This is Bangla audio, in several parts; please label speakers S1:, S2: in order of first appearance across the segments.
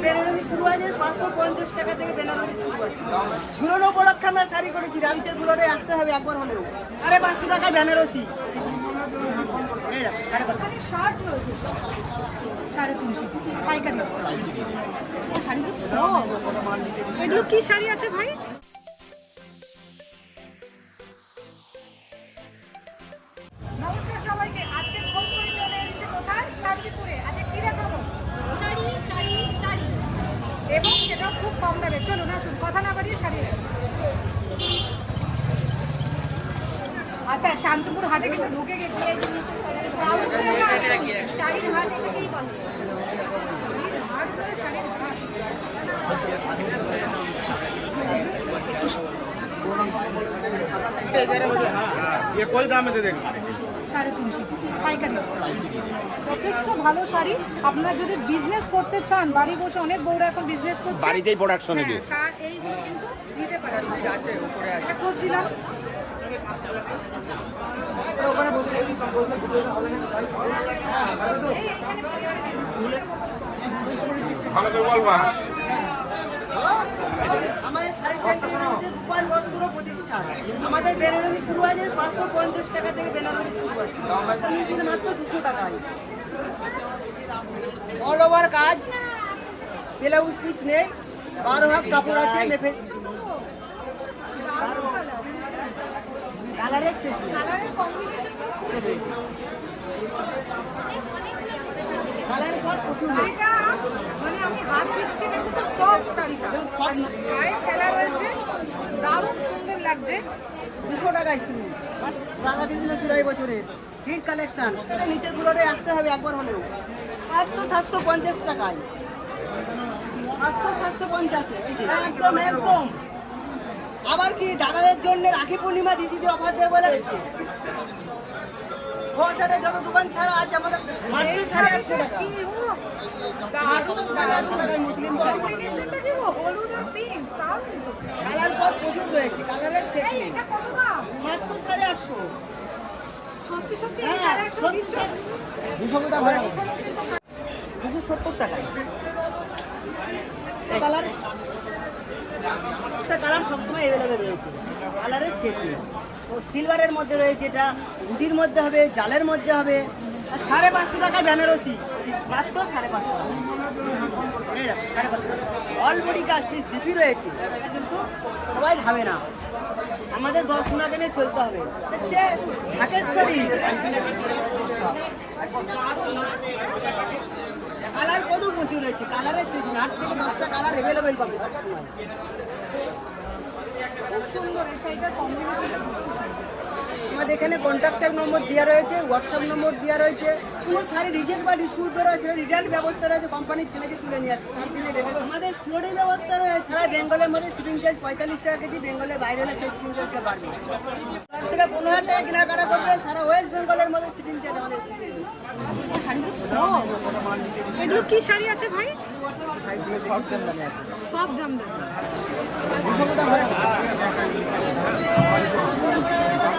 S1: বেনারসি শুরু আছে 550 টাকা থেকে বেনারসি শুরু আছে। ঝুলনো উপলক্ষে আমরা শাড়ি করেছি, রামচের গুলোতে আসতে হবে একবার হলেও। 550 টাকা বেনারসি।
S2: শার্ট রয়েছে 350 পাইকারি। এগুলো কি শাড়ি আছে ভাই? নমস্কার সবাইকে। আজকে খোঁজ করে চলে এসেছি কোথায়? শান্তিপুরে। আজকে কি দেখাবো?
S3: শাড়ি শাড়ি শাড়ি
S2: এবং সেটাও খুব কম দামে। চলুন আসুন, কথা না বাড়িয়ে শাড়ি দেখাবো। আচ্ছা, শান্তিপুর হাটে কিন্তু ঢুকে গেছি।
S3: শাড়ির হাট এটাকেই বলে।
S4: ये कोई दाम में दे देंगे
S2: 350 পাইকারি। যথেষ্ট ভালো শাড়ি। আপনারা যদি বিজনেস করতে চান, বাড়ি বসে অনেক বউরা এখন বিজনেস করছে,
S4: বাড়িতেই প্রোডাকশন
S2: হ্যাঁ, তার এইগুলো কিন্তু নিতে পারেন। এটা খোঁজ দিলাম।
S4: ভালো করে বলবা
S1: আমাদের শাড়ি সেন্টারের মধ্যে রূপাল বস্ত্র প্রতিষ্ঠান। আমাদের বেনারসি শুরু আছে 550 টাকা থেকে বেনারসি শুরু আছে। নিজের মাত্র 200 টাকায় অল ওভার কাজ, ব্লাউজ পিস নেই, 12 হাত কাপড় আছে। মেপে কালারের শেষ নেই।
S2: কালারের কম্বিনেশন
S1: কালার পর প্রচুর নেই।
S2: শাড়িটা মানে আমি হাত দিচ্ছি না, কিন্তু সব শাড়িটা গায়ে খেলা রয়েছে, দারুণ সুন্দর লাগছে।
S1: 200 টাকায় শুরু। রাধাকৃষ্ণ চূড়াই বছরের হিট কালেকশন। নিচের গুলোতে আসতে হবে একবার হলেও। মাত্র 750 টাকায়, মাত্র 750। একদম একদম। আবার কি দাদাদের জন্য রাখি পূর্ণিমা দিদিদের অফার দেবে বলে গেছে। সাথে যত দোকান ছাড়া আছে আমাদের মাত্র 850 টাকা।
S2: কি হলো?
S1: 850 টাকায় মুসলিম শাড়ি।
S2: কম্বিনেশনটা কি গো? হলুদ আর পিঙ্ক, দারুণ তো।
S1: কালার পর প্রচুর রয়েছে, কালারের শেষ
S2: এই,
S1: নেই।
S2: এটা কত দাম?
S1: মাত্র 850।
S2: সত্যি সত্যি এই
S1: হ্যাঁ,
S2: কালারটা দিচ্ছ?
S1: 200 টাকা ভাড়া। 270 টাকায় কালার। একটা কালার সবসময় অ্যাভেলেবেল রয়েছে, কালারের শেষ নেই। ও সিলভারের মধ্যে রয়েছে, এটা গুটির মধ্যে হবে, জালের মধ্যে হবে। আর 550 টাকা বেনারসি, মাত্র 550 টাকা। এই দেখো, 550 টাকা। অল বডি কাজ পিস ডিপি রয়েছে, এটা কিন্তু সবাই ভাবে না। আমাদের 10 সোনাকে নিয়ে চলতে হবে। হচ্ছে ঢাকেশ্বরী। কালার কত প্রচুর রয়েছে, কালারের শেষ নেই। 8 থেকে 10টা কালার অ্যাভেলেবেল পাবে সবসময়।
S2: খুব সুন্দর এই শাড়িটার কম্বিনেশন।
S1: আমাদের এখানে কন্ট্যাক্টের নম্বর দেওয়া রয়েছে, হোয়াটসঅ্যাপ নম্বর দেওয়া রয়েছে। কোনো শাড়ি রিজেক্ট বা ডিসপুট বেরোয়, সেটা রিটার্ন ব্যবস্থা রয়েছে, কোম্পানির ছেলেকে তুলে নিয়ে আসবে 7 দিনের রেখে। আমাদের সিওরি ব্যবস্থা রয়েছে। সারা বেঙ্গলের মধ্যে শিপিং চার্জ 45 টাকা কেজি, বেঙ্গলের বাইরে হলে সেই শিপিং চার্জটা বাড়বে। 10 থেকে 15,000 টাকা কেনাকাটা করবে, সারা ওয়েস্ট বেঙ্গলের মধ্যে শিপিং চার্জ আমাদের।
S2: এগুলো কি শাড়ি আছে ভাই? সব জামদানি।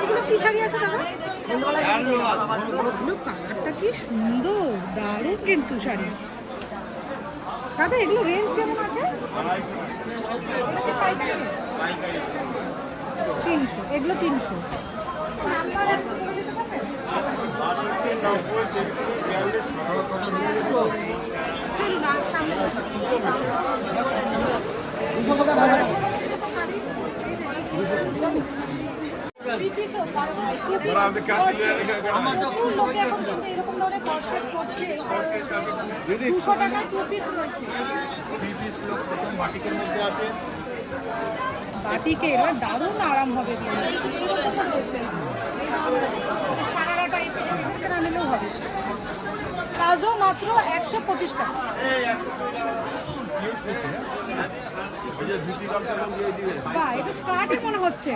S2: এগুলো কি শাড়ি আছে দাদা? এগুলো কালারটা কি সুন্দর, দারুণ কিন্তু শাড়ি। দাদা এগুলো রেঞ্জ কেমন আছে? 300। এগুলো 300। নাম্বার একটু বলে দিতে পারবেন? চলুন আর সামনে। প্রচুর লোকে এখন কিন্তু এরকম ধরনের কনসেপ্ট করছে। 200 টাকার 2 পিস রয়েছে। বাটিকে এবার দারুণ আরাম হবে। এইরকম রয়েছে, সারারা টাইপের না নিলেও হবে। প্লাজো মাত্র 125 টাকা। বাহ, এটা স্কার্টই মনে হচ্ছে।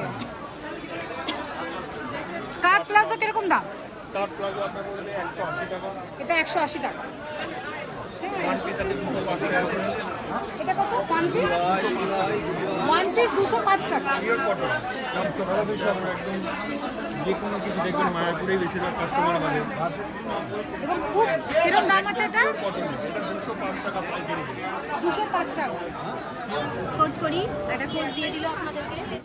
S2: স্কার্ট প্লাজো কিরকম দাম? এটা 180 টাকা। এটা কত? 1 পিস 205 টাকা।
S4: যে কোনো কিছু দেখবেন মায়াপুরেই বেশিরভাগ কাস্টমার আমাদের।
S2: এবং খুব কিরকম দাম আছে এটা? 205 5 টাকা।
S3: খোঁজ করি, একটা খোঁজ দিয়ে দিল আপনাদেরকে।